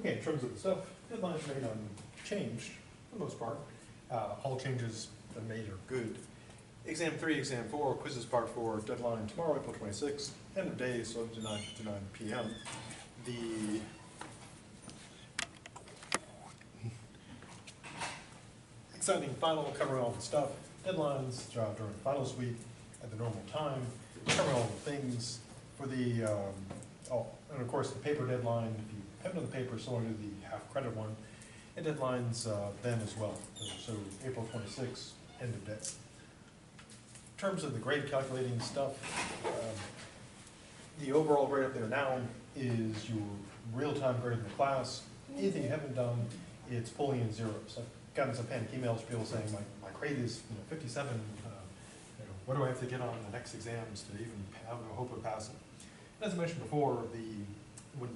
Okay, in terms of the stuff, deadlines remain unchanged for the most part. All changes that are made are good. Exam 3, Exam 4, quizzes part 4, deadline tomorrow, April 26th, end of day, so to 9 p.m. The exciting final, covering all the stuff, deadlines during finals week at the normal time, covering all the things for the, and of course the paper deadline, if you haven't done the paper, so only the half credit one, and deadlines then as well, so April 26th, end of day. In terms of the grade calculating stuff, the overall grade up there now is your real-time grade in the class. Anything you haven't done, it's pulling in zeros. I've gotten some panic emails from people saying my grade is 57. What do I have to get on the next exams to even have a hope of passing? As I mentioned before,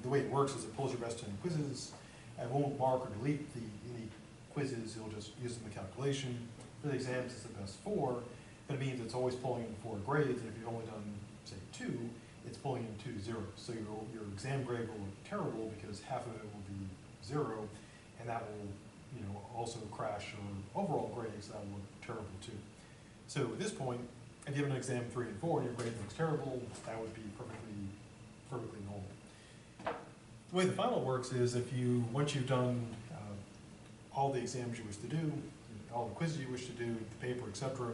the way it works is it pulls your best 10 quizzes. I won't mark or delete any quizzes. You'll just use them in the calculation. For the exams, it's the best 4. But it means it's always pulling in 4 grades, and if you've only done, say, 2, it's pulling in 2 zeros. So your exam grade will look terrible because half of it will be 0, and that will also crash your overall grades. That will look terrible too. So at this point, if you have an exam 3 and 4 and your grade looks terrible, that would be perfectly normal. The way the final works is once you've done all the exams you wish to do, all the quizzes you wish to do, the paper, etc.,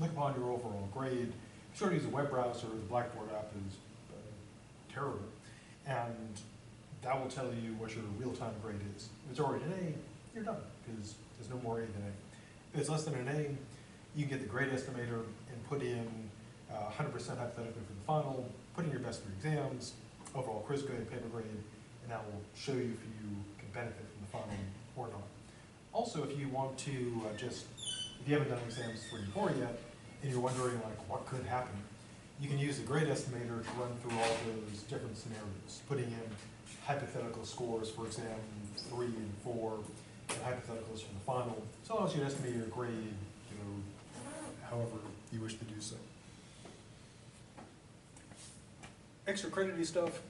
look upon your overall grade. Be sure to use a web browser. The Blackboard app is terrible. And that will tell you what your real-time grade is. If it's already an A, you're done, because there's no more A than A. If it's less than an A, you can get the grade estimator and put in 100% hypothetically for the final, put in your best 3 exams, overall quiz grade, paper grade, and that will show you if you can benefit from the final or not. Also, if you want to if you haven't done exams 3 and 4 yet, and you're wondering what could happen, you can use the grade estimator to run through all those different scenarios, putting in hypothetical scores for exam 3 and 4, and hypotheticals for the final. So it allows you to estimate your grade, however you wish to do so. Extra credity stuff.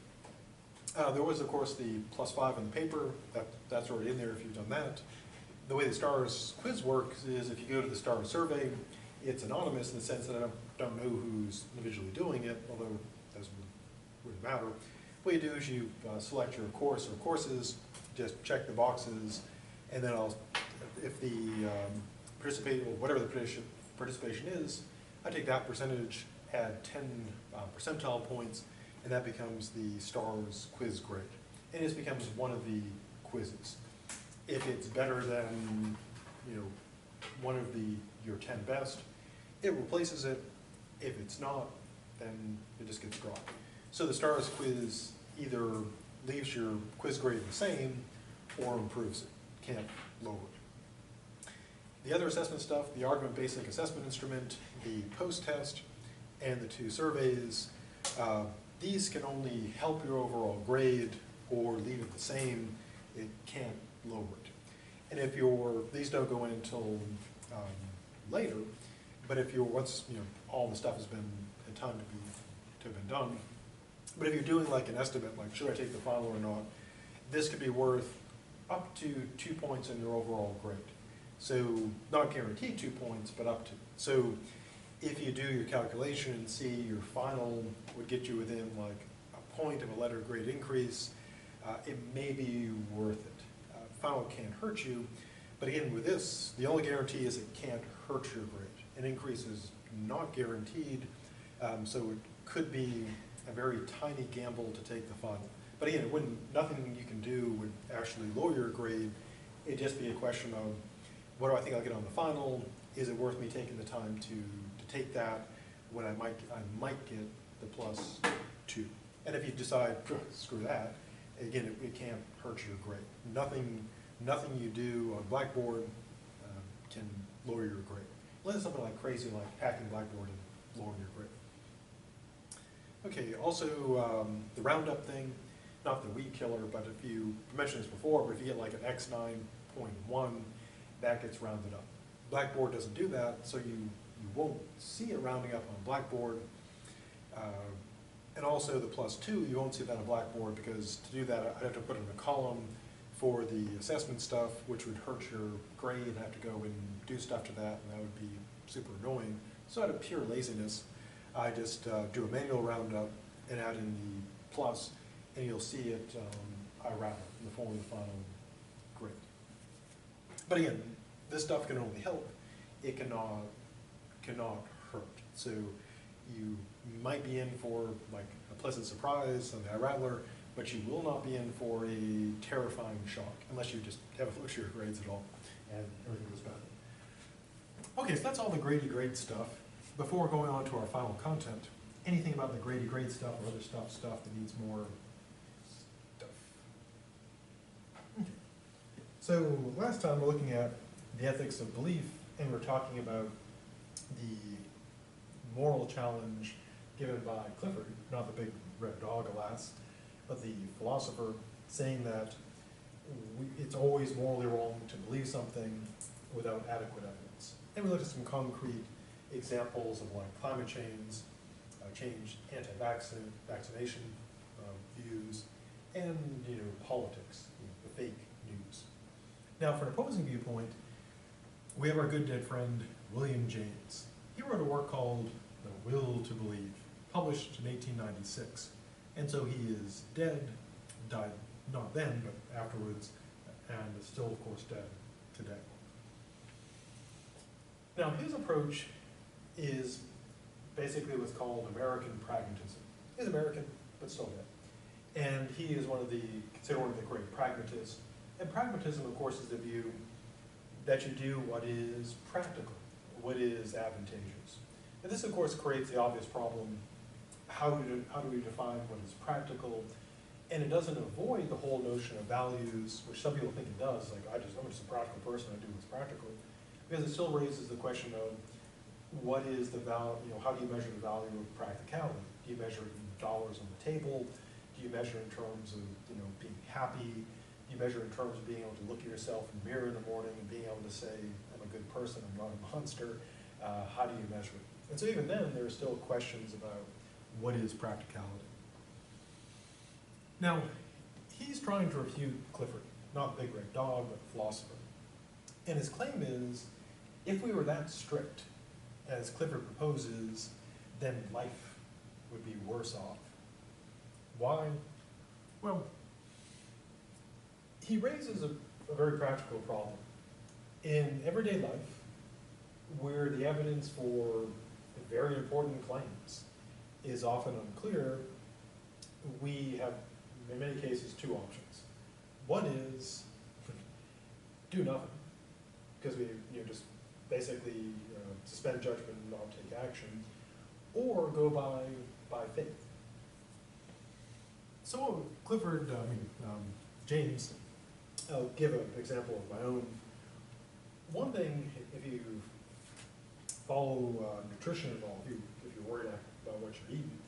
There was, of course, the +5 in the paper. That's already in there if you've done that. The way the Starless Quiz works is if you go to the Starless survey, it's anonymous in the sense that I don't know who's individually doing it, although it wouldn't matter. What you do is you select your course or courses, just check the boxes, and then if the whatever the participation is, I take that percentage, add 10 percentile points, and that becomes the Starless Quiz grade. And it becomes one of the quizzes. If it's better than one of your 10 best, it replaces it. If it's not, then it just gets dropped. So the Starless Quiz either leaves your quiz grade the same or improves it. Can't lower it. The other assessment stuff, the Argument Basic Assessment Instrument, the post-test, and the 2 surveys, these can only help your overall grade or leave it the same. It can't lower it. And if these don't go in until later, but if once all the stuff has been had time to have been done, but if you're doing an estimate, should I take the final or not, this could be worth up to 2 points in your overall grade. So not guaranteed 2 points, but up to. So if you do your calculation and see your final would get you within a point of a letter grade increase, it may be worth it. Final can't hurt you, but again with this, the only guarantee is it can't hurt your grade. An increase is not guaranteed, so it could be a very tiny gamble to take the final. But again, nothing you can do would actually lower your grade. It'd just be a question of, what do I think I'll get on the final? Is it worth me taking the time to take that when I might get the +2? And if you decide, screw that, again, it can't hurt your grade. Nothing you do on Blackboard can lower your grade. Unless it's something crazy like hacking Blackboard and lowering your grade. Okay, also the roundup thing, not the weed killer, but if you mentioned this before, but if you get an X9.1, that gets rounded up. Blackboard doesn't do that, so you won't see it rounding up on Blackboard. And also the +2, you won't see that on Blackboard because to do that, I'd have to put in a column for the assessment stuff, which would hurt your grade and have to go and do stuff to that, and that would be super annoying. So out of pure laziness, I just do a manual roundup and add in the plus, and you'll see it, I wrap it in the form of the final grade. But again, this stuff can only help. It cannot hurt. So you might be in for like a pleasant surprise on the iRattler, but you will not be in for a terrifying shock unless you just haven't looked at your grades at all and everything goes bad. Okay, so that's all the grade stuff. Before going on to our final content, anything about the grade stuff or other stuff that needs more stuff? Okay. So last time we're looking at the ethics of belief, and we're talking about the moral challenge given by Clifford, not the big red dog, alas, but the philosopher, saying that it's always morally wrong to believe something without adequate evidence. And we looked at some concrete examples of like climate change, anti-vaccination views, and politics, the fake news. Now, for an opposing viewpoint, we have our good dead friend William James. He wrote a work called The Will to Believe, published in 1896. And so he is dead, died not then, but afterwards, and is still, of course, dead today. Now, his approach is basically what's called American pragmatism. He's American, but still dead. And he is considered one of the great pragmatists. And pragmatism, of course, is the view that you do what is practical, what is advantageous. And this, of course, creates the obvious problem. How do we define what is practical? And it doesn't avoid the whole notion of values, which some people think it does. Like, I'm just a practical person, I do what's practical. Because it still raises the question of what is the value, how do you measure the value of practicality? Do you measure it in dollars on the table? Do you measure in terms of being happy? Do you measure in terms of being able to look at yourself in the mirror in the morning and being able to say, I'm a good person, I'm not a monster? How do you measure it? And so even then, there are still questions about what is practicality. Now, he's trying to refute Clifford, not Big Red Dog, but philosopher. And his claim is, if we were that strict, as Clifford proposes, then life would be worse off. Why? Well, he raises a very practical problem. In everyday life, where the evidence for very important claims is often unclear, we have, in many cases, two options. One is do nothing, because we just basically suspend judgment and not take action, or go by faith. So James, I'll give an example of my own. One thing, if you follow nutrition at all, if you're worried about what you're eating,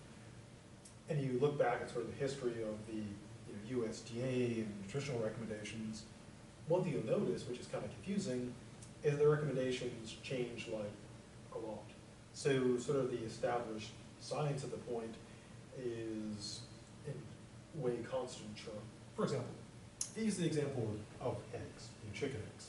and you look back at sort of the history of the USDA and nutritional recommendations, one thing you'll notice, which is kind of confusing, is the recommendations change like a lot. So sort of the established science at the point is in way constant churn. For example, use the example of eggs, chicken eggs.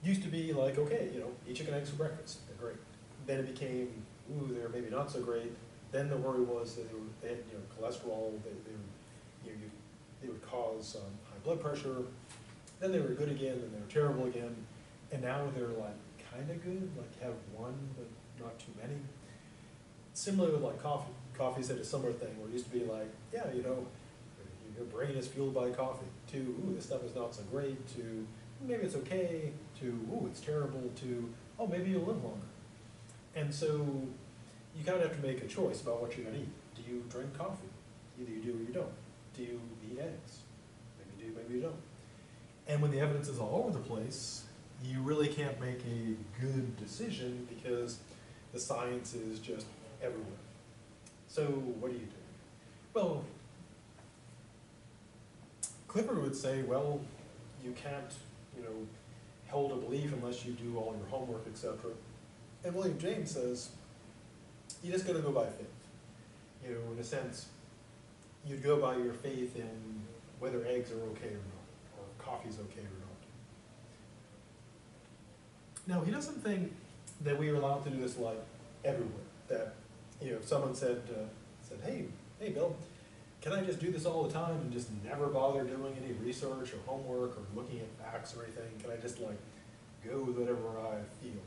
Used to be like, okay, eat chicken eggs for breakfast, they're great. Then it became, ooh, they're maybe not so great. Then the worry was that they had cholesterol, they would cause high blood pressure. Then they were good again, and they were terrible again. And now they're like kind of good, like have one, but not too many. Similar with like coffee. Coffee's a similar thing where it used to be like, yeah, your brain is fueled by coffee, to, ooh, this stuff is not so great, to, maybe it's okay, to, ooh, it's terrible, to, oh, maybe you'll live longer. And so you kind of have to make a choice about what you're going to eat. Do you drink coffee? Either you do or you don't. Do you eat eggs? Maybe you do, maybe you don't. And when the evidence is all over the place, you really can't make a good decision because the science is just everywhere. So what do you do? Well, Clifford would say, well, you can't, hold a belief unless you do all your homework, etc. And William James says, you just got to go by faith. in a sense, you'd go by your faith in whether eggs are okay or not, or coffee's okay or not. Now, he doesn't think that we are allowed to do this like everywhere. That, if someone said, hey, Bill, can I just do this all the time and just never bother doing any research or homework or looking at facts or anything? Can I just like go with whatever I feel?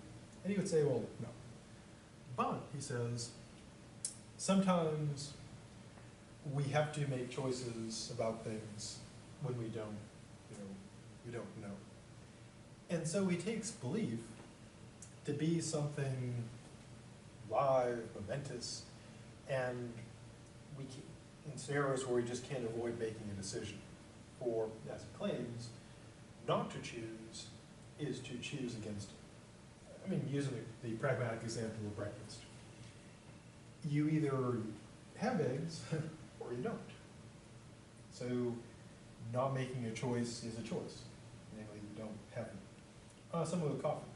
And he would say, well, no. But, he says, sometimes we have to make choices about things when we don't know. And so he takes belief to be something live, momentous, and we can, in scenarios where we just can't avoid making a decision. For, as he claims, not to choose is to choose against it. I mean, using the pragmatic example of breakfast. You either have eggs or you don't. So not making a choice is a choice. Namely, you don't have it. Similar with coffee.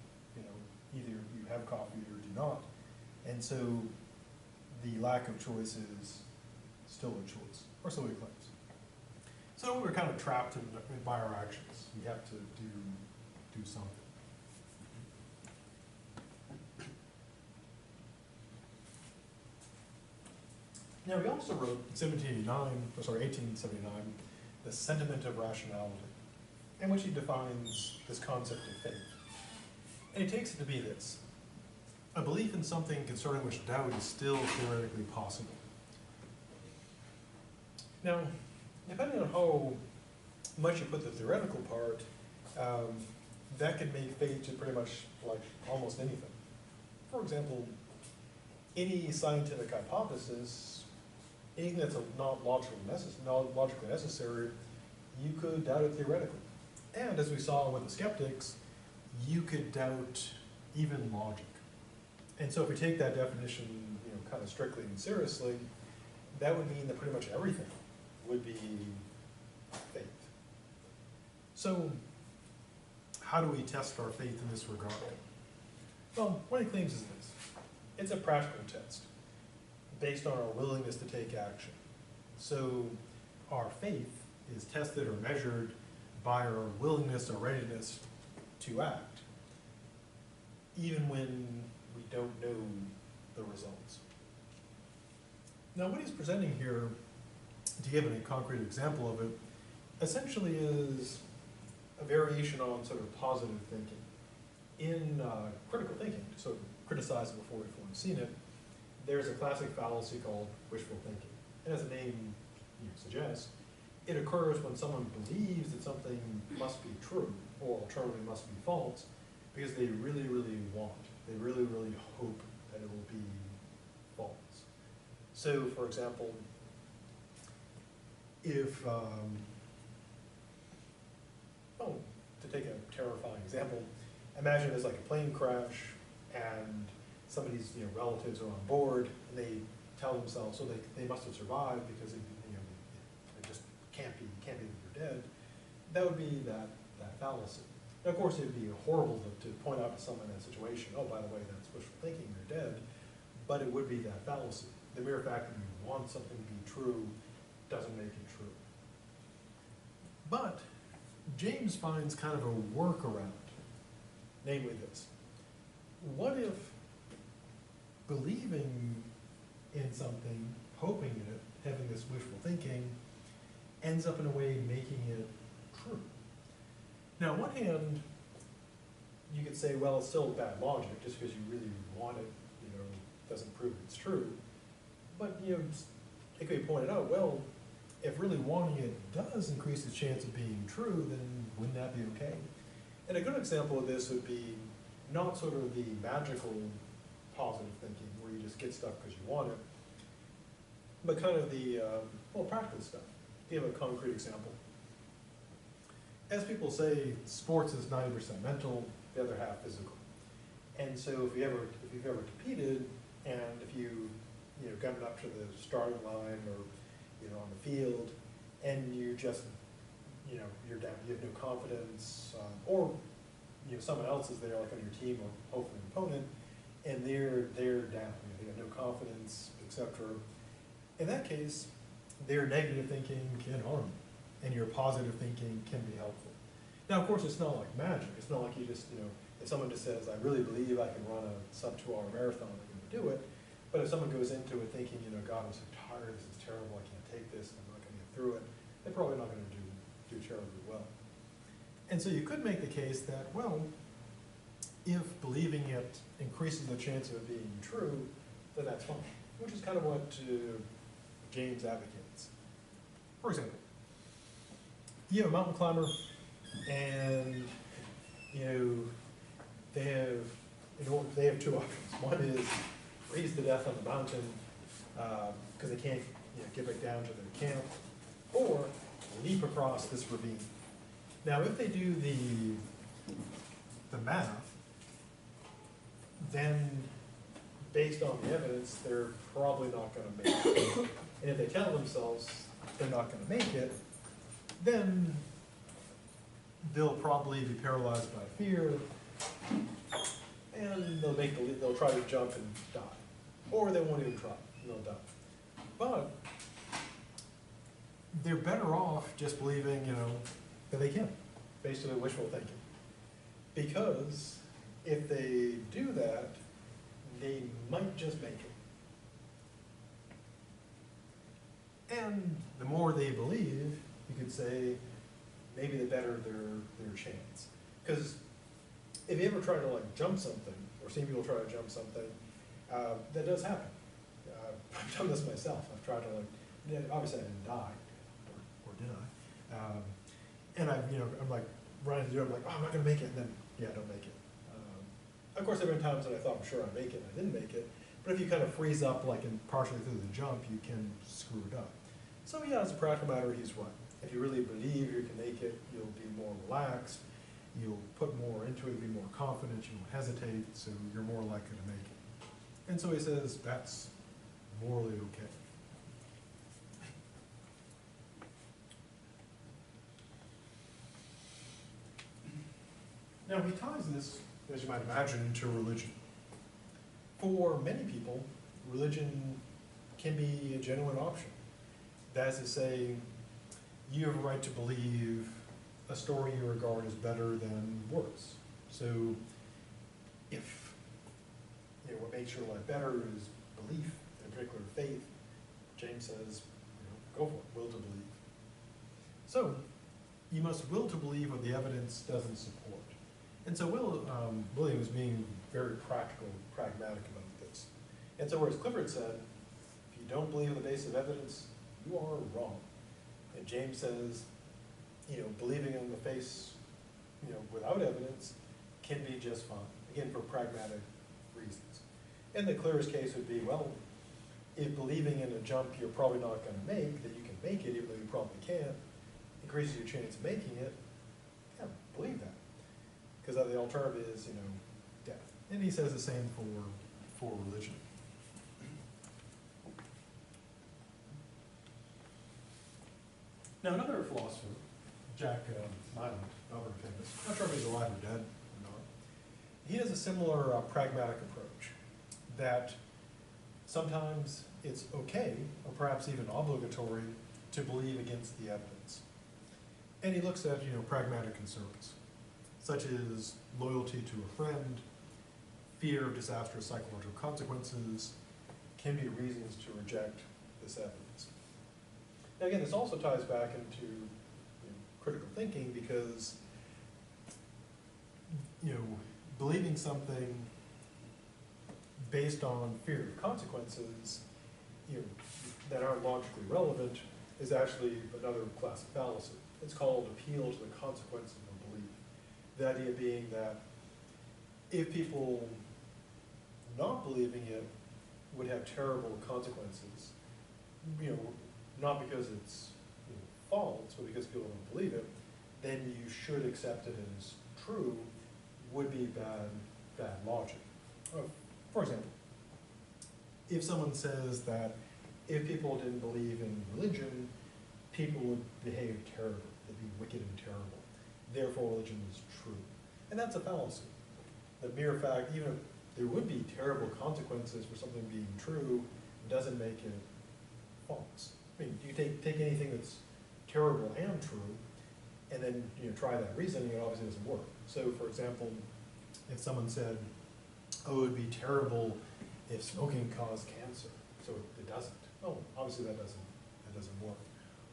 Either you have coffee or do not. And so the lack of choice is still a choice, or so he claims. So we're kind of trapped by our actions. We have to do something. Now, he also wrote in 1879, The Sentiment of Rationality, in which he defines this concept of faith. And he takes it to be this: a belief in something concerning which doubt is still theoretically possible. Now, depending on how much you put the theoretical part, that can make faith to pretty much like almost anything. For example, any scientific hypothesis, anything that's not logically necessary, you could doubt it theoretically. And as we saw with the skeptics, you could doubt even logic. And so if we take that definition, kind of strictly and seriously, that would mean that pretty much everything would be faith. So how do we test our faith in this regard? Well, what he claims is this: it's a practical test based on our willingness to take action. So our faith is tested or measured by our willingness or readiness to act, even when we don't know the results. Now, what he's presenting here, to give a concrete example of it, essentially is a variation on sort of positive thinking. In critical thinking, to sort of criticize it before we've fully seen it, there's a classic fallacy called wishful thinking. And as the name suggests, it occurs when someone believes that something must be true, or alternatively must be false, because they really, really want, they really, really hope that it will be false. So, for example, if, to take a terrifying example, imagine there's like a plane crash and somebody's relatives are on board, and they tell themselves, so they must have survived because they just can't be that they're dead. That would be that fallacy. Now, of course, it would be horrible to point out to someone in that situation, oh, by the way, that's wishful thinking, they're dead, but it would be that fallacy. The mere fact that you want something to be true doesn't make it true. But James finds kind of a workaround, namely this: what if believing in something, hoping in it, having this wishful thinking, ends up in a way making it true? Now, on one hand, you could say, well, it's still bad logic. Just because you really want it, doesn't prove it's true. But, it could be pointed out, well, if really wanting it does increase the chance of being true, then wouldn't that be okay? And a good example of this would be not sort of the magical positive thinking, where you just get stuff because you want it, but kind of the practical stuff. Give a concrete example. As people say, sports is 90% mental, the other half physical. And so if you've ever competed, and if you've gotten up to the starting line or on the field, and you just you're down, you have no confidence, or someone else is there, like on your team, or hopefully an opponent, and they're down, they have no confidence, etc. in that case, their negative thinking can harm you, and your positive thinking can be helpful. Now, of course, it's not like magic. It's not like you just, if someone just says, I really believe I can run a sub-2-hour marathon, I'm going to do it. But if someone goes into it thinking, God, I'm so tired, this is terrible, I can't take this, I'm not going to get through it, they're probably not going to do terribly well. And so you could make the case that, well, if believing it increases the chance of it being true, then that's fine, which is kind of what James advocates. For example, you have a mountain climber, and they have two options. One is freeze to death on the mountain because they can't get back down to their camp, or leap across this ravine. Now, if they do the math, then based on the evidence, they're probably not going to make it. And if they tell themselves they're not going to make it, then they'll probably be paralyzed by fear, and they'll try to jump and die. Or they won't even try, and they'll die. But they're better off just believing, that they can, based on wishful thinking. Because if they do that, they might just make it. And the more they believe, you could say, maybe the better their chance. Because if you ever try to jump something, or seen people try to jump something, that does happen. I've done this myself. I've tried to obviously I didn't die, or did I? And I'm running to do it, I'm like, oh, I'm not gonna make it, and then, I don't make it. Of course, there have been times that I thought, I'm sure I'd make it, and I didn't make it. But if you kind of freeze up, and partially through the jump, you can screw it up. So as a practical matter, he's right. If you really believe you can make it, you'll be more relaxed, you'll put more into it, be more confident, you won't hesitate, so you're more likely to make it. And so he says that's morally okay. Now he ties this, as you might imagine, into religion. For many people, religion can be a genuine option. That is to say, you have a right to believe a story you regard as better than worse. So if what makes your life better is belief in a particular faith, James says, go for it, will to believe. So you must will to believe what the evidence doesn't support. And so William is being very practical, pragmatic about this. And so whereas Clifford said, if you don't believe the basis of evidence, you are wrong. And James says, believing on the face, without evidence can be just fine. Again, for pragmatic reasons. And the clearest case would be, well, if believing in a jump you're probably not going to make, that you can make it even though you probably can't, increases your chance of making it, believe that. Because the alternative is, death. And he says the same for religion. Now another philosopher, Jack Nyland, not very famous, not sure if he's alive or dead or not, he has a similar pragmatic approach, that sometimes it's okay, or perhaps even obligatory, to believe against the evidence. And he looks at, pragmatic concerns, such as loyalty to a friend, fear of disastrous psychological consequences, can be reasons to reject this evidence. Now again, this also ties back into critical thinking, because believing something based on fear of consequences that aren't logically relevant is actually another class of fallacy. It's called appeal to the consequences of belief. The idea being that if people not believing it would have terrible consequences, not because it's false, but because people don't believe it, then you should accept it as true, would be bad logic. For example, if someone says that if people didn't believe in religion, people would behave terribly, they'd be wicked and terrible. Therefore, religion is true. And that's a fallacy. The mere fact, even if there would be terrible consequences for something being true, doesn't make it false. I mean, you take anything that's terrible and true, and then try that reasoning, it obviously doesn't work. So, for example, if someone said, "Oh, it would be terrible if smoking caused cancer," so it doesn't. Oh, obviously that doesn't work.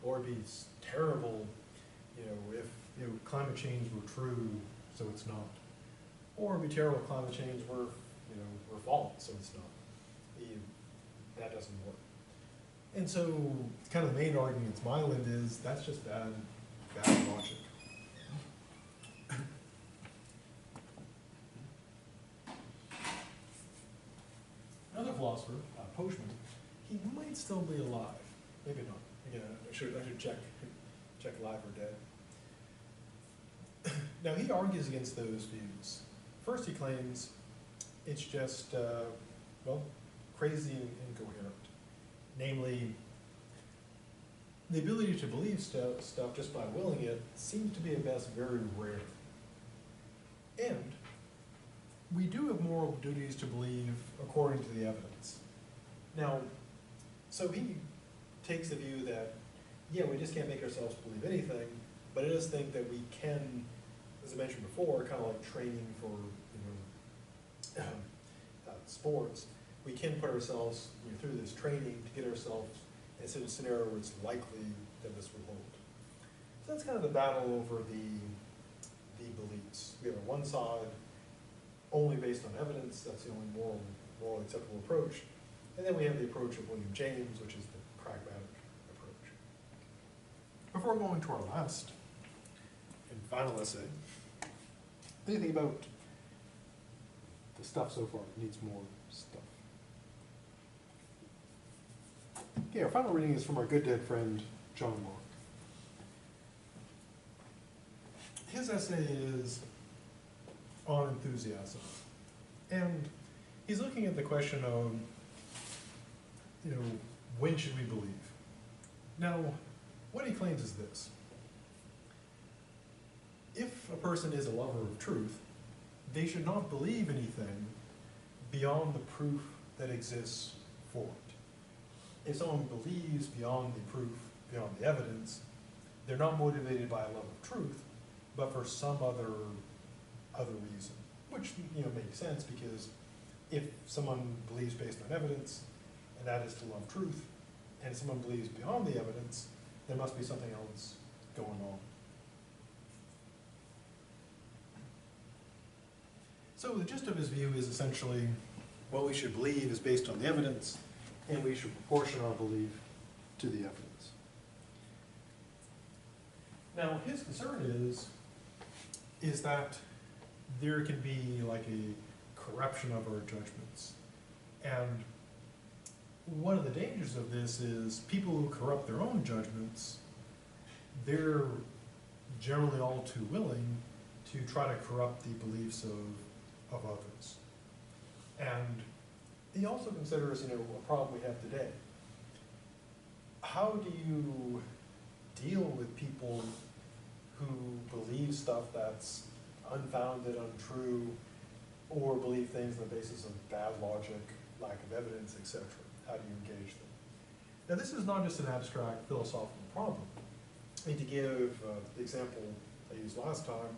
Or it'd be terrible, if climate change were true, so it's not. Or it'd be terrible if climate change were false, so it's not. That doesn't work. And so, kind of the main argument against Myland is that's just bad logic. Another philosopher, Postman, he might still be alive. Maybe not. Again, I should check alive or dead. Now, he argues against those views. First, he claims it's just, crazy and incoherent. Namely, the ability to believe stuff just by willing it seems to be at best very rare. And we do have moral duties to believe according to the evidence. Now, so he takes the view that, yeah, we just can't make ourselves believe anything, but I just think that we can, as I mentioned before, kind of like training for sports, we can put ourselves through this training to get ourselves in a scenario where it's likely that this will hold. So that's kind of the battle over the beliefs. We have on one side, only based on evidence, that's the only morally acceptable approach. And then we have the approach of William James, which is the pragmatic approach. Before going to our last and final essay, anything about the stuff so far needs more stuff. Okay, our final reading is from our good dead friend, John Locke. His essay is on enthusiasm. And he's looking at the question of, when should we believe? Now, what he claims is this. If a person is a lover of truth, they should not believe anything beyond the proof that exists for it. If someone believes beyond the proof, beyond the evidence, they're not motivated by a love of truth, but for some other reason, which makes sense, because if someone believes based on evidence, and that is to love truth, and if someone believes beyond the evidence, there must be something else going on. So the gist of his view is essentially what we should believe is based on the evidence, and we should proportion our belief to the evidence. Now, his concern is that there can be like a corruption of our judgments. And one of the dangers of this is people who corrupt their own judgments, they're generally all too willing to try to corrupt the beliefs of others. And he also considers, a problem we have today. How do you deal with people who believe stuff that's unfounded, untrue, or believe things on the basis of bad logic, lack of evidence, etc.? How do you engage them? Now, this is not just an abstract philosophical problem. I mean, to give the example I used last time,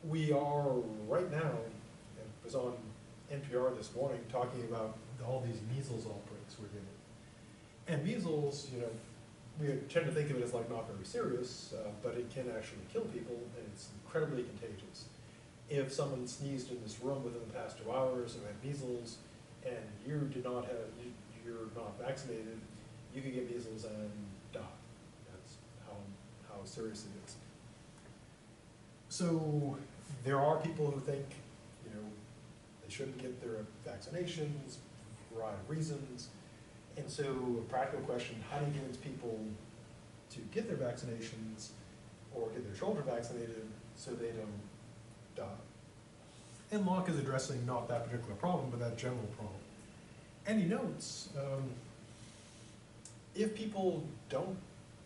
we are right now, it was on NPR this morning, talking about all these measles outbreaks we're getting. And measles, we tend to think of it as like not very serious, but it can actually kill people, and it's incredibly contagious. If someone sneezed in this room within the past 2 hours and had measles, and you're not vaccinated, you could get measles and die. That's how serious it is. So there are people who think, they shouldn't get their vaccinations for a variety of reasons. And so a practical question, how do you convince people to get their vaccinations or get their children vaccinated so they don't die? And Locke is addressing not that particular problem, but that general problem. And he notes, if people don't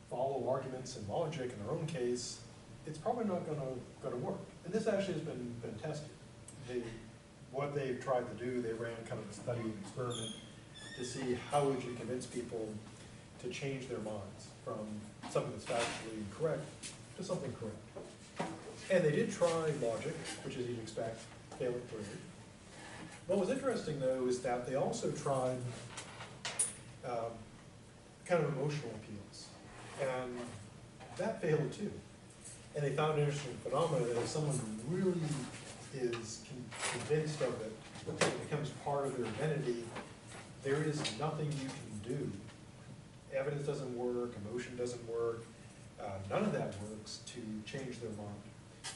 follow arguments and logic in their own case, it's probably not going to work. And this actually has been tested. What they've tried to do, they ran kind of a study experiment to see how would you convince people to change their minds from something that's factually incorrect to something correct. And they did try logic, which as you'd expect, failing clearly. What was interesting though is that they also tried kind of emotional appeals, and that failed too. And they found an interesting phenomenon that if someone really is convinced of it, it becomes part of their identity, there is nothing you can do. Evidence doesn't work, emotion doesn't work, none of that works to change their mind.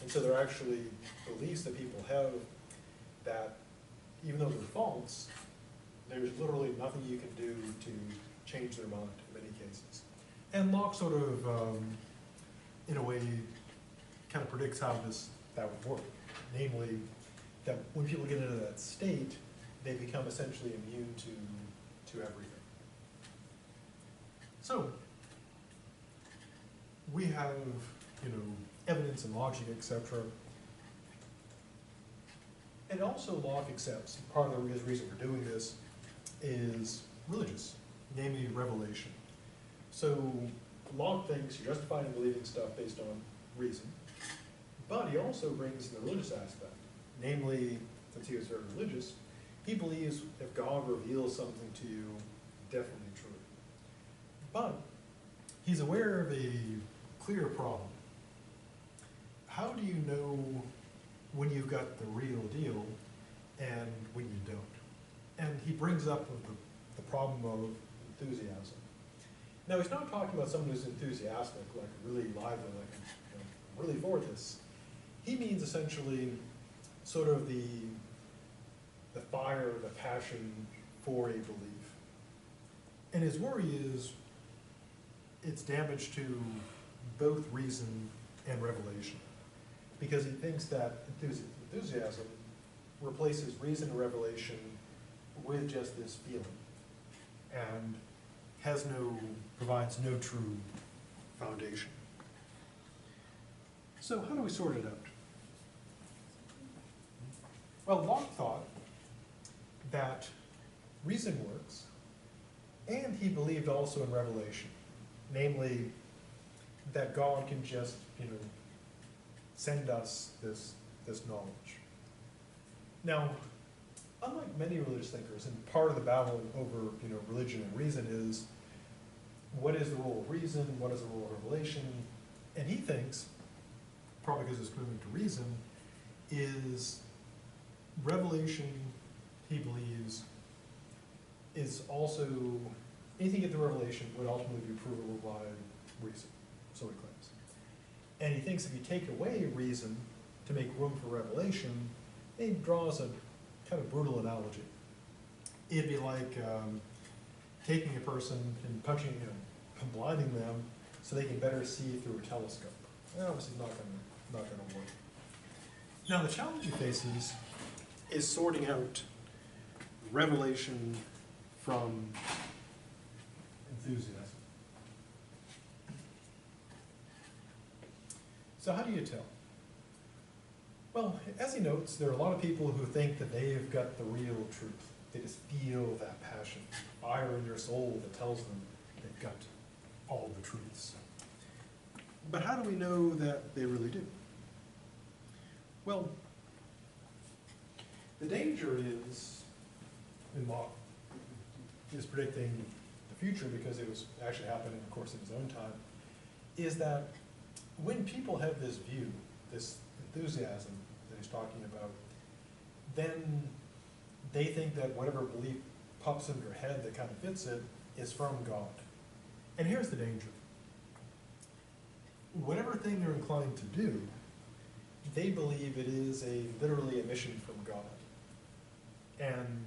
And so there are actually beliefs that people have that, even though they're false, there's literally nothing you can do to change their mind in many cases. And Locke sort of, in a way, kind of predicts how that would work. Namely, that when people get into that state, they become essentially immune to everything. So, we have, evidence and logic, etc. And also Locke accepts, part of his reason for doing this is religious, namely revelation. So Locke thinks you're justified in believing stuff based on reason, but he also brings the religious aspect. Namely, since he was very religious, he believes if God reveals something to you, definitely true. But he's aware of a clear problem. How do you know when you've got the real deal and when you don't? And he brings up the problem of enthusiasm. Now, he's not talking about someone who's enthusiastic, like really lively, like really for this. He means essentially sort of the fire, the passion for a belief. And his worry is it's damage to both reason and revelation, because he thinks that enthusiasm replaces reason and revelation with just this feeling, and provides no true foundation. So how do we sort it out? Well, Locke thought that reason works, and he believed also in revelation, namely that God can just, send us this knowledge. Now, unlike many religious thinkers, and part of the battle over religion and reason is, what is the role of reason, what is the role of revelation? And he thinks, probably because it's moving to reason, is revelation, he believes, is also, anything at the revelation would ultimately be provable by reason, so he claims. And he thinks if you take away reason to make room for revelation, he draws a kind of brutal analogy. It'd be like taking a person and blinding them so they can better see through a telescope. Obviously not going to work. Now the challenge he faces is sorting out revelation from enthusiasm. So how do you tell? Well, as he notes, there are a lot of people who think that they've got the real truth. They just feel that passion, fire in their soul that tells them they've got all the truths. But how do we know that they really do? Well, the danger is, in Locke, is predicting the future because it was actually happening, of course, in his own time, is that when people have this view, this enthusiasm that he's talking about, then they think that whatever belief pops into their head that kind of fits it is from God. And here's the danger. Whatever thing they're inclined to do, they believe it is literally a mission from God. And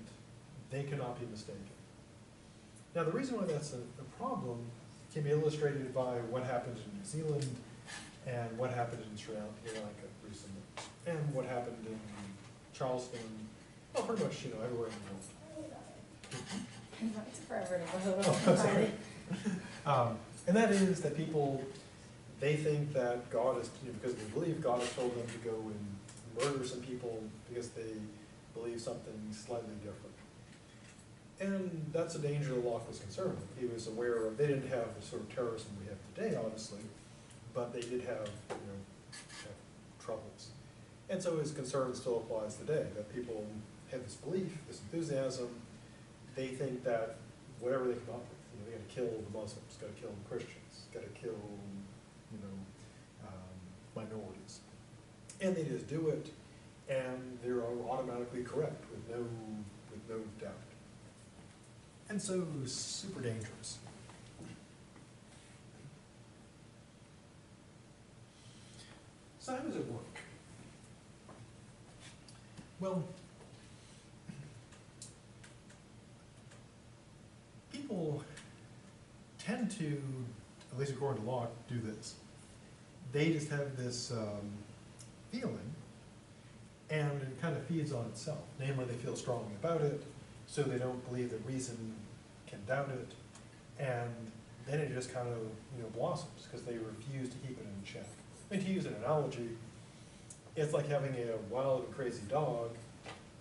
they cannot be mistaken. Now the reason why that's a problem can be illustrated by what happened in New Zealand and what happened in Sri Lanka recently, and what happened in Charleston, well, pretty much, everywhere in the world. It's forever to go. Oh, sorry. And that is that people, they think that God is, because they believe God has told them to go and murder some people because they believe something slightly different. And that's a danger that Locke was concerned with. He was aware of, they didn't have the sort of terrorism we have today, obviously, but they did have, have troubles. And so his concern still applies today, that people have this belief, this enthusiasm, they think that whatever they come up with, they're gonna kill the Muslims, gotta kill the Christians, gotta kill, minorities. And they just do it, and they're automatically correct with no doubt. And so super dangerous. So how does it work? Well, people tend to, at least according to Locke, do this. They just have this feeling, and it kind of feeds on itself. Namely, they feel strongly about it, so they don't believe that reason can doubt it, and then it just kind of blossoms because they refuse to keep it in check. And to use an analogy, it's like having a wild and crazy dog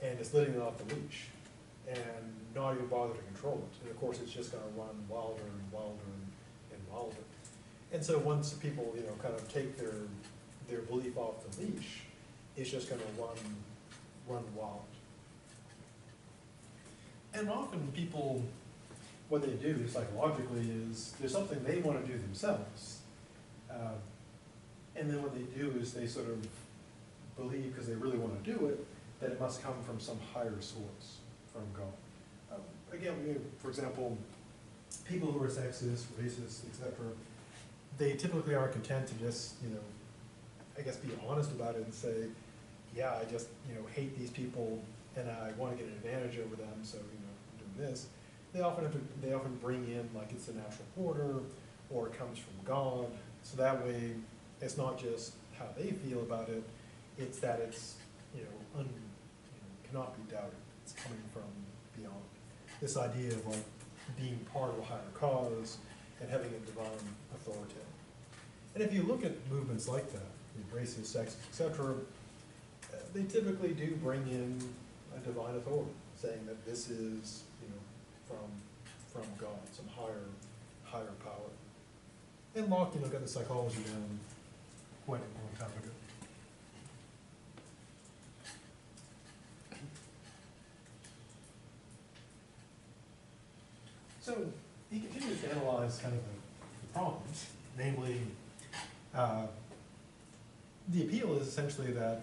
and it's letting it off the leash and not even bother to control it. And of course, it's just going to run wilder and wilder and wilder. And so once people, kind of take their belief off the leash, it's just going to run wild. And often people, what they do psychologically is there's something they want to do themselves. And then what they do is they sort of believe, because they really want to do it, that it must come from some higher source, from God. Again, for example, people who are sexist, racist, etc., they typically aren't content to just, I guess be honest about it and say, yeah, I just, hate these people and I want to get an advantage over them, so, I'm doing this. They often bring in like it's a natural order or it comes from God, so that way it's not just how they feel about it, it's that it's, cannot be doubted. It's coming from beyond. This idea of like being part of a higher cause and having a divine authority. And if you look at movements like that, racist, sexist, etc., they typically do bring in a divine authority, saying that this is, from God, some higher power. And Locke, got the psychology down quite a long time ago. So he continues to analyze kind of the problems, namely, the appeal is essentially that,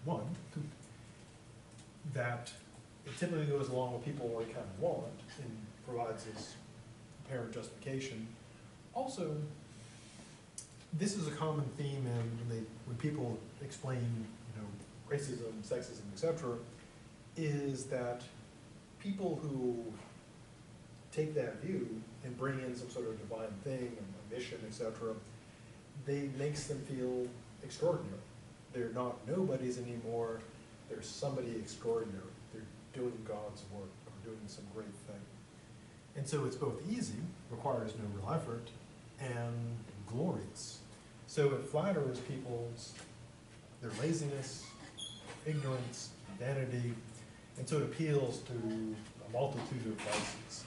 one, that it typically goes along with people already kind of want and provides this apparent justification. Also, this is a common theme when people explain, racism, sexism, etc., is that people who take that view and bring in some sort of divine thing, a mission, etc., they makes them feel extraordinary. They're not nobodies anymore. They're somebody extraordinary. They're doing God's work or doing some great thing. And so it's both easy, requires no real effort, and glorious. So it flatters their laziness, ignorance, vanity, and so it appeals to a multitude of vices.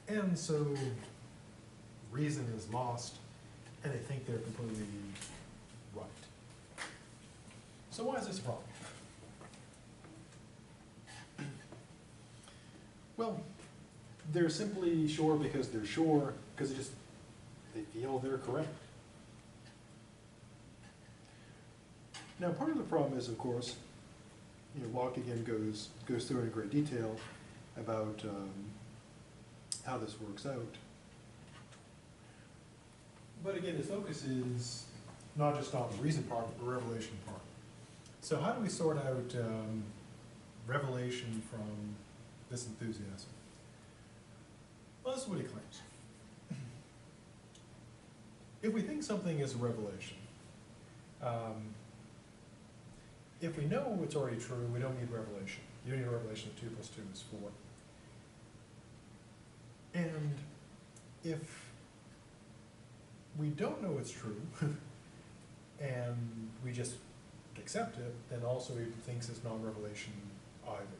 And so reason is lost, and they think they're completely right. So why is this a problem? Well, they're simply sure because they're sure, because they feel they're correct. Now, part of the problem is, of course, Locke again goes through in great detail about how this works out. But again, his focus is not just on the reason part, but the revelation part. So how do we sort out revelation from this enthusiasm? Well, this is what he claims. If we think something is a revelation, if we know it's already true, we don't need revelation. You don't need a revelation of 2 + 2 is 4. And if we don't know it's true, and we just accept it, then also he thinks it's non-revelation either.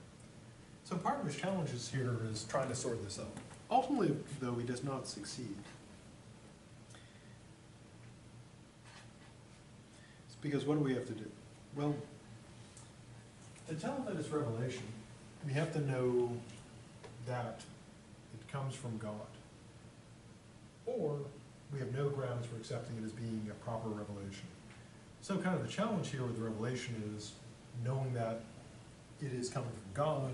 So part of his challenges here is trying to sort this out. Ultimately, though, he does not succeed. It's because what do we have to do? Well, to tell that it's revelation, we have to know that it comes from God. Or we have no grounds for accepting it as being a proper revelation. So kind of the challenge here with the revelation is knowing that it is coming from God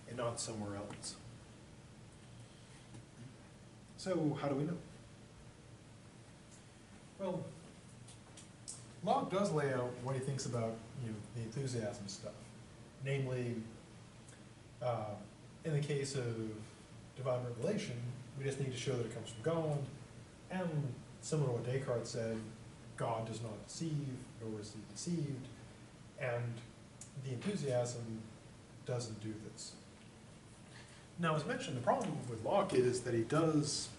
and not somewhere else. So how do we know? Well, Locke does lay out what he thinks about the enthusiasm stuff. Namely, in the case of divine revelation, we just need to show that it comes from God, and similar to what Descartes said, God does not deceive, nor is he deceived, and the enthusiasm doesn't do this. Now, as mentioned, the problem with Locke is that he does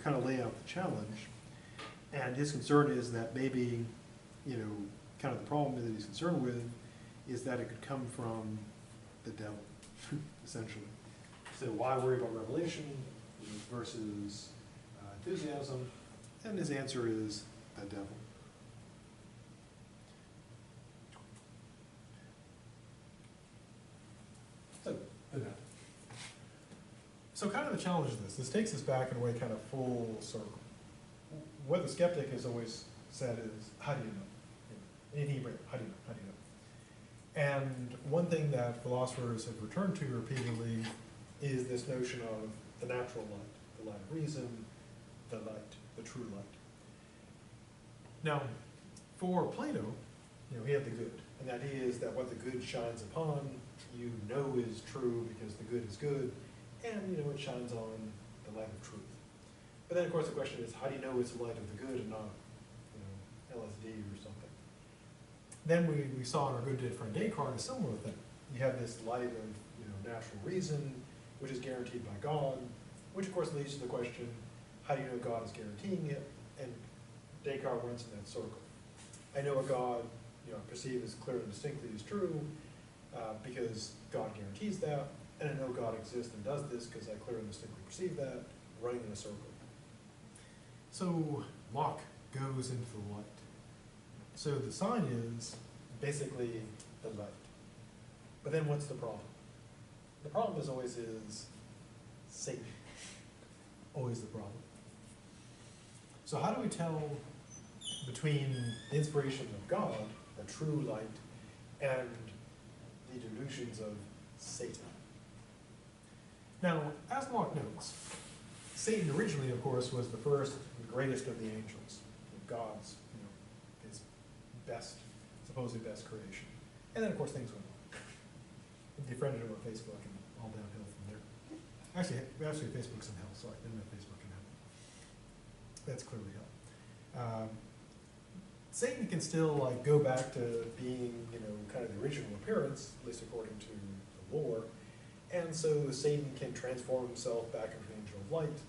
kind of lay out the challenge, and his concern is that maybe, kind of the problem that he's concerned with is that it could come from the devil, essentially. So why worry about revelation versus enthusiasm? And his answer is the devil. So, the devil. So kind of the challenge is this takes us back in a way kind of full circle. What the skeptic has always said is, how do you know? Anything you bring up, how do you know? How do you know? And one thing that philosophers have returned to repeatedly is this notion of the natural light, the light of reason, the light, the true light. Now, for Plato, he had the good. And the idea is that what the good shines upon, you know is true because the good is good, and it shines on the light of truth. But then, of course, the question is, how do you know it's the light of the good and not, LSD or something? Then we saw in our good dead friend Descartes a similar thing. You have this light of natural reason, which is guaranteed by God, which of course leads to the question, how do you know God is guaranteeing it? And Descartes runs in that circle. I know a God perceive as clear and distinctly as true because God guarantees that, and I know God exists and does this because I clearly and distinctly perceive that, running in a circle. So Locke goes into the light. So the sign is basically the light. But then what's the problem? The problem as always is Satan. Always the problem. So how do we tell between the inspiration of God, the true light, and the delusions of Satan? Now, as Locke notes, Satan originally, of course, was the first and greatest of the angels, God's, his best, supposedly best creation. And then, of course, things went on. He befriended him on Facebook and all downhill from there. Actually, Facebook's in hell, sorry, I didn't have Facebook in hell. That's clearly hell. Satan can still go back to being, kind of the original appearance, at least according to the lore. And so Satan can transform himself back into an angel of light.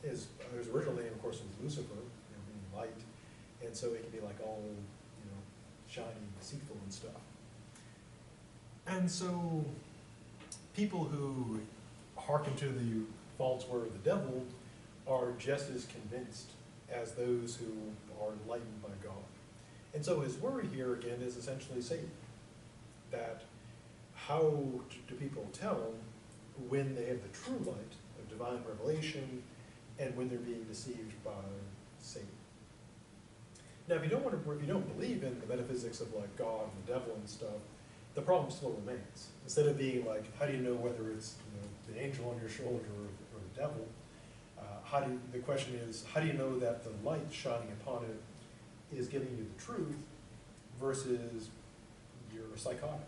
His original name, of course, was Lucifer, meaning light. And so it can be all, shiny and deceitful and stuff. And so people who hearken to the false word of the devil are just as convinced as those who are enlightened by God. And so his worry here, again, is essentially Satan. That how do people tell when they have the true light of divine revelation and when they're being deceived by Satan? Now, if you don't believe in the metaphysics of God and the devil and stuff, the problem still remains. Instead of being how do you know whether it's the angel on your shoulder or the devil? The question is, how do you know that the light shining upon it is giving you the truth versus you're psychotic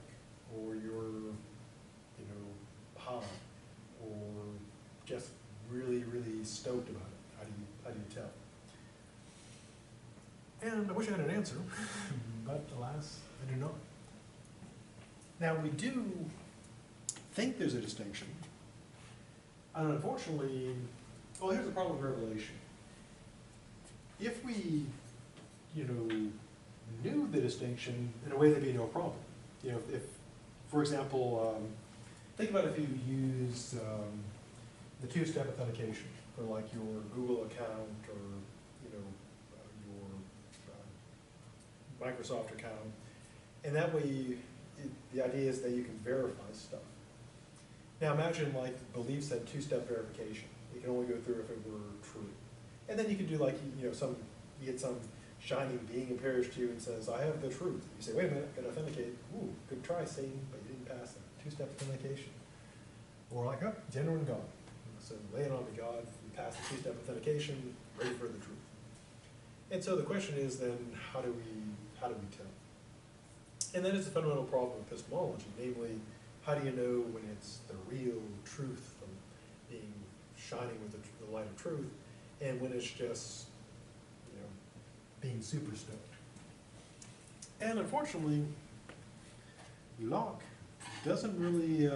or you're high or just really, really stoked about it? How do you tell? And I wish I had an answer, but alas, I do not. Now, we do think there's a distinction, and unfortunately, well, here's the problem with revelation. If we, knew the distinction, in a way there'd be no problem. If for example, Think about if you use the two-step authentication for like your Google account or your Microsoft account, and that way the idea is that you can verify stuff. Now imagine like beliefs had two-step verification. You can only go through if it were true, and then you can do like you get some shining being appears to you and says, "I have the truth." You say, "Wait a minute, got to authenticate." Ooh, good try, Satan, but you didn't pass that two-step authentication. Or like, oh, genuine God. So lay it on me, God. You pass the two-step authentication, ready for the truth. And so the question is then, how do we tell? And that is a fundamental problem of epistemology, namely, how do you know when it's the real truth, being shining with the light of truth, and when it's just, being super stoked? And unfortunately, Locke doesn't really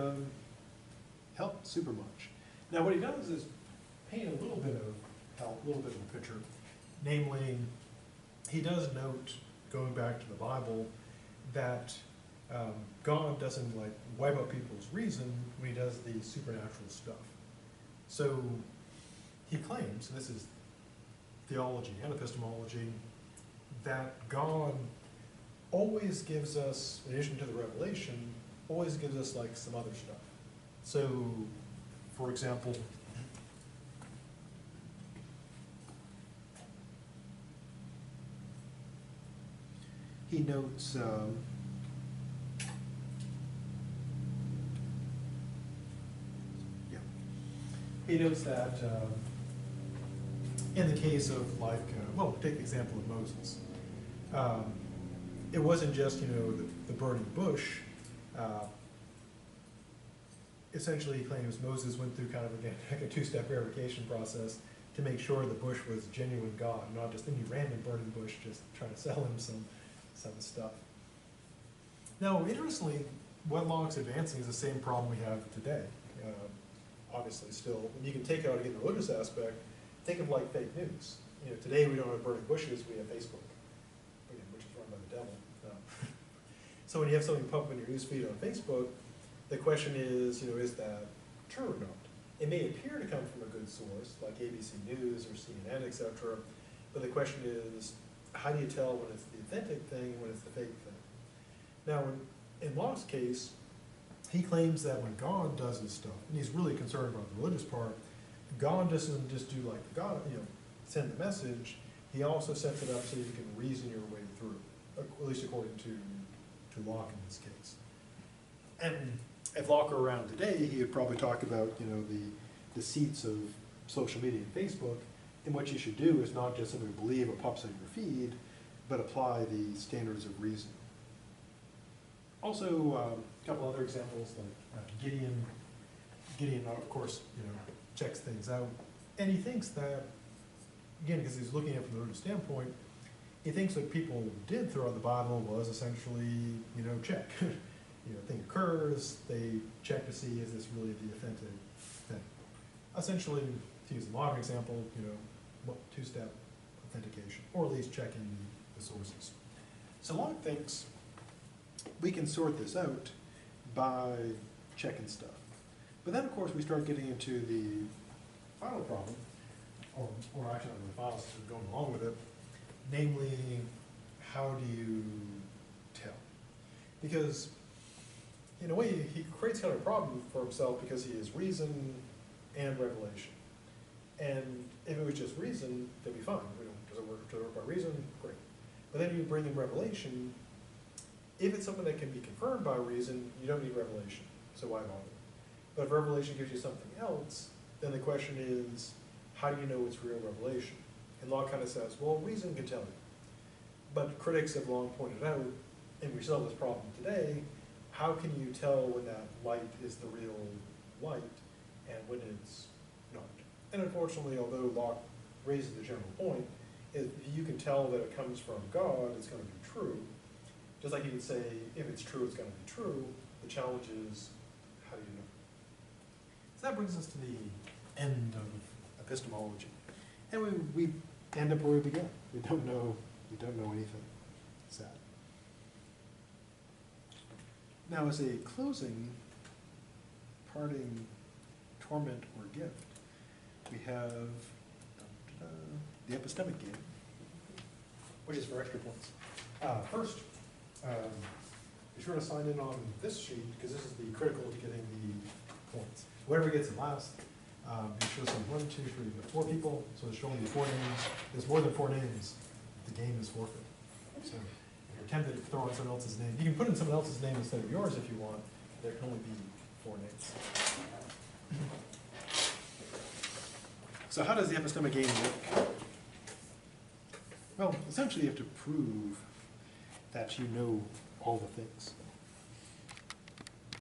help super much. Now what he does is paint a little bit of help, a little bit of a picture. Namely, he does note, going back to the Bible, that God doesn't like wipe out people's reason when he does the supernatural stuff. So he claims, and this is theology and epistemology, that God always gives us, in addition to the revelation, always gives us like some other stuff. So, for example, he notes he notes that in the case of like, well, take the example of Moses. It wasn't just, the burning bush. Essentially, he claims Moses went through kind of like a two-step verification process to make sure the bush was genuine God, not just any random burning bush just trying to sell him some stuff. Now, interestingly, what Locke's advancing is the same problem we have today. Obviously, still, and you can take out again the religious aspect. Think of like fake news. Today we don't have burning bushes; we have Facebook, which is run by the devil. So when you have something pop up in your newsfeed on Facebook, the question is that true or not? It may appear to come from a good source, like ABC News or CNN, etc. But the question is, how do you tell when it's the authentic thing and when it's the fake thing? Now, in Locke's case, he claims that when God does his stuff, and he's really concerned about the religious part, God doesn't just do like God, send the message. He also sets it up so you can reason your way through, at least according to Locke in this case. And if Locke were around today, he would probably talk about the deceits of social media and Facebook. And what you should do is not just simply believe what pops out of your feed, but apply the standards of reason. Also, a couple other examples like Gideon, of course, checks things out, and he thinks that, again, because he's looking at it from the religious standpoint, he thinks what people did throughout the Bible was essentially, check. Thing occurs, they check to see is this really the authentic thing. Essentially, to use a modern example, two-step authentication, or at least checking the sources. So Locke thinks we can sort this out by checking stuff. But then, of course, we start getting into the final problem, or actually not the final, going along with it, namely, how do you tell? Because in a way, he creates kind of a problem for himself because he has reason and revelation. And if it was just reason, that'd be fine. Does it work by reason? Great. But then you bring in revelation. If it's something that can be confirmed by reason, you don't need revelation. So why bother? But if revelation gives you something else, then the question is, how do you know it's real revelation? And Locke kind of says, well, reason can tell you. But critics have long pointed out, and we still have this problem today, how can you tell when that light is the real light and when it's not? And unfortunately, although Locke raises the general point, if you can tell that it comes from God, it's going to be true. Just like you could say, if it's true, it's going to be true. The challenge is, how do you know? So that brings us to the end of epistemology. And we end up where we began. We don't know anything. Sad. Now, as a closing, discarding torment or gift, we have the epistemic game, which is for extra points. First, be sure to sign in on this sheet, because this is the critical to getting the points. Whoever gets it last, be sure to say 1, 2, 3, 4 people, so there should only be 4 names. If there's more than 4 names, the game is forfeit. So if you're tempted to throw in someone else's name, you can put in someone else's name instead of yours if you want. There can only be 4 names. So how does the epistemic game work? Well, essentially you have to prove that you know all the things.